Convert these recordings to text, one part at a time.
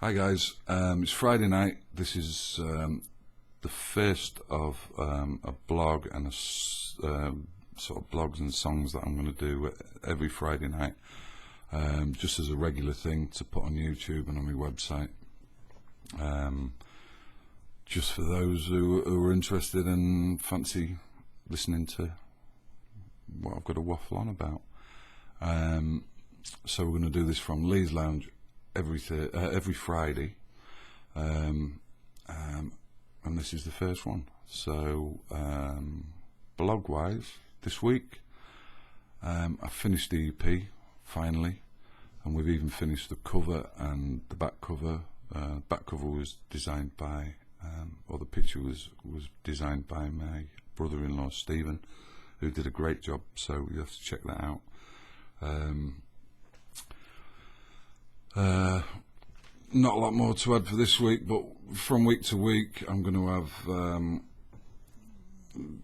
Hi guys, it's Friday night. This is the first of a blog and a sort of blogs and songs that I'm going to do every Friday night, just as a regular thing to put on YouTube and on my website, just for those who are interested and fancy listening to what I've got to waffle on about. So we're going to do this from Lee's Lounge every Friday, and this is the first one. So blog wise, this week I finished the EP finally, and we've even finished the cover and the back cover. Back cover was designed by or the picture was designed by my brother-in-law Stephen, who did a great job, so you have to check that out. Not a lot more to add for this week, but from week to week I'm going to have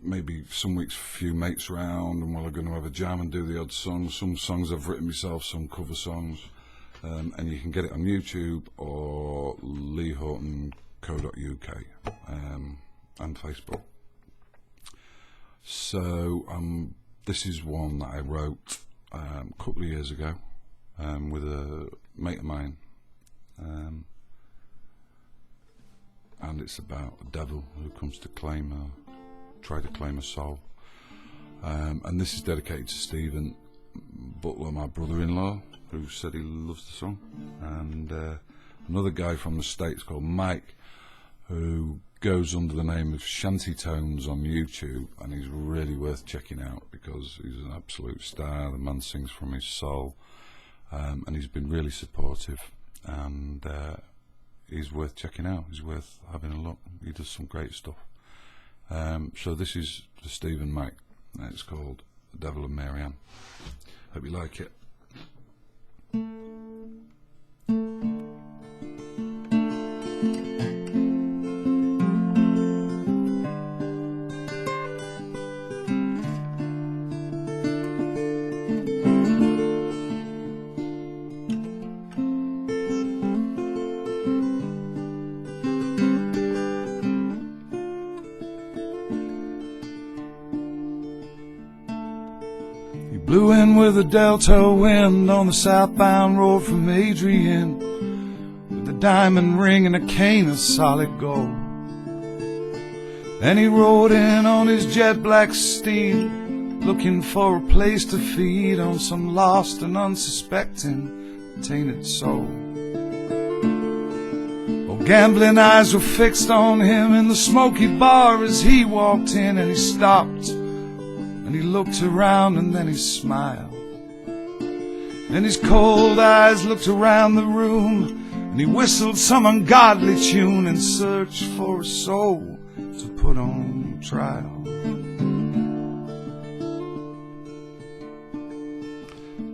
maybe some weeks a few mates round, and we're going to have a jam and do the odd song. Some songs I've written myself, some cover songs, and you can get it on YouTube or leehoughton.co.uk and Facebook. So this is one that I wrote a couple of years ago with a mate of mine, and it's about a devil who comes to try to claim a soul, and this is dedicated to Stephen Butler, my brother-in-law, who said he loves the song, and another guy from the States called Mike, who goes under the name of Shanty Tones on YouTube, and he's really worth checking out because he's an absolute star. The man sings from his soul, and he's been really supportive, and he's worth checking out. He's worth having a look. He does some great stuff. So this is the Stephen Mike, and it's called The Devil and Mary Ann. Hope you like it. Blew in with a delta wind on the southbound road from Adrian, with a diamond ring and a cane of solid gold. Then he rode in on his jet black steed, looking for a place to feed on some lost and unsuspecting tainted soul. Oh, gambling eyes were fixed on him in the smoky bar as he walked in, and he stopped and he looked around, and then he smiled. And his cold eyes looked around the room, and he whistled some ungodly tune in search for a soul to put on trial.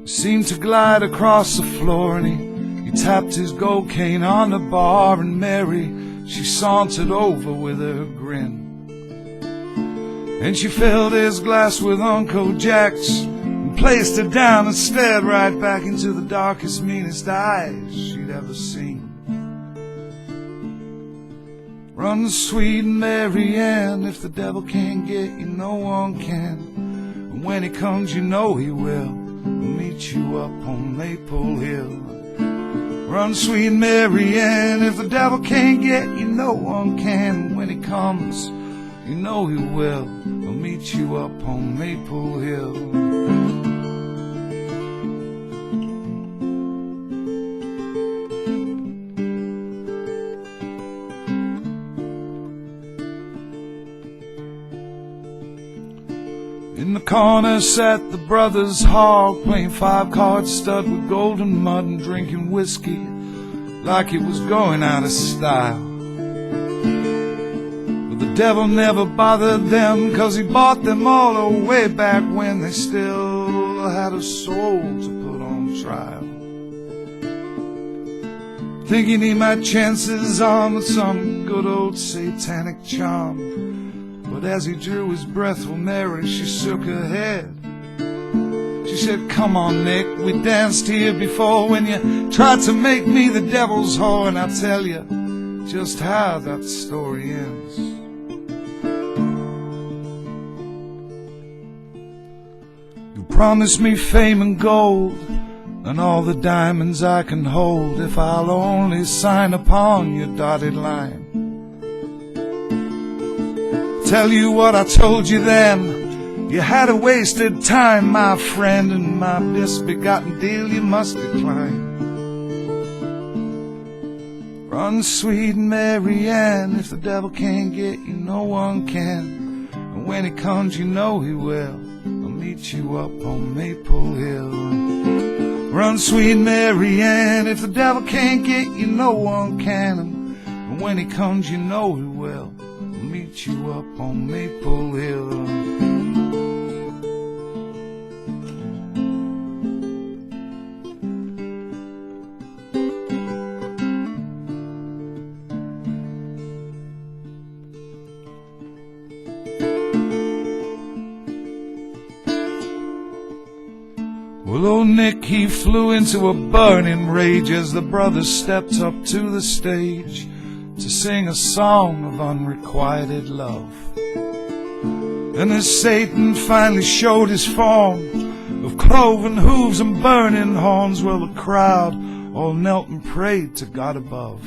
He seemed to glide across the floor, and he tapped his gold cane on the bar, and Mary, she sauntered over with her grin. And she filled his glass with Uncle Jack's and placed it down and stared right back into the darkest, meanest eyes she'd ever seen. Run, sweet Mary Ann, if the devil can't get you, no one can. And when he comes, you know he will. He'll meet you up on Maple Hill. Run, sweet Mary Ann, if the devil can't get you, no one can. And when he comes, you know he will. He'll meet you up on Maple Hill. In the corner sat the brothers Hogg, playing 5-card stud with golden mud and drinking whiskey like it was going out of style. The devil never bothered them, 'cause he bought them all away back when they still had a soul to put on trial. Thinking he might chance his arm with some good old satanic charm. But as he drew his breath, well, Mary, she shook her head. She said, come on, Nick, we danced here before when you tried to make me the devil's whore. And I'll tell you just how that story ends. You promised me fame and gold and all the diamonds I can hold if I'll only sign upon your dotted line. Tell you what I told you then, you had a wasted time, my friend, and my misbegotten deal you must decline. Run, sweet Mary Ann, if the devil can't get you, no one can. And when he comes, you know he will. I'll meet you up on Maple Hill. Run, sweet Mary Ann, if the devil can't get you, no one can. And when he comes, you know he will. I'll meet you up on Maple Hill. Well, old Nick, he flew into a burning rage as the brothers stepped up to the stage to sing a song of unrequited love. And as Satan finally showed his form of cloven hooves and burning horns, well, the crowd all knelt and prayed to God above.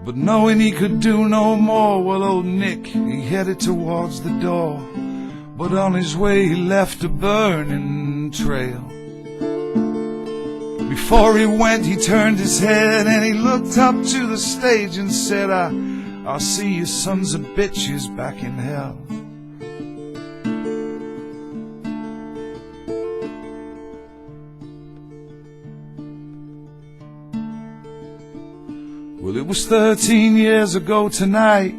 But knowing he could do no more, well, old Nick, he headed towards the door. But on his way he left a burning trail. Before he went he turned his head and he looked up to the stage and said, I'll see you sons of bitches back in hell. Well, it was 13 years ago tonight.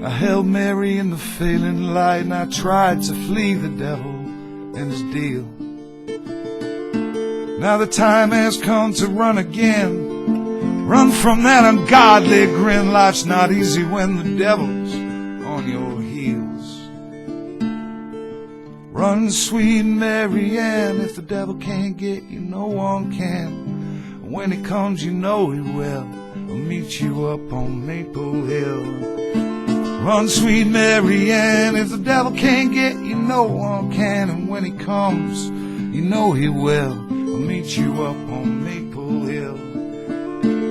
I held Mary in the failing light, and I tried to flee the devil and his deal. Now the time has come to run again. Run from that ungodly grin. Life's not easy when the devil's on your heels. Run, sweet Mary Ann, if the devil can't get you, no one can. When he comes, you know he will. I'll meet you up on Maple Hill. Run, sweet Mary Ann, if the devil can't get you, no one can. And when he comes, you know he will. I'll meet you up on Maple Hill.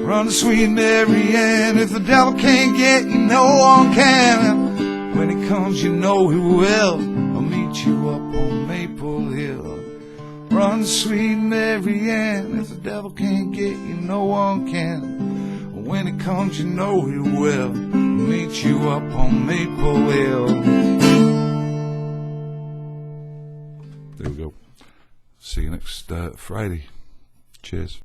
Run, sweet Mary Ann, if the devil can't get you, no one can. And when he comes, you know he will. I'll meet you up on Maple Hill. Run, sweet Mary Ann, if the devil can't get you, no one can. When he comes, you know he will. Meet you up on Maple Hill. There we go. See you next Friday. Cheers.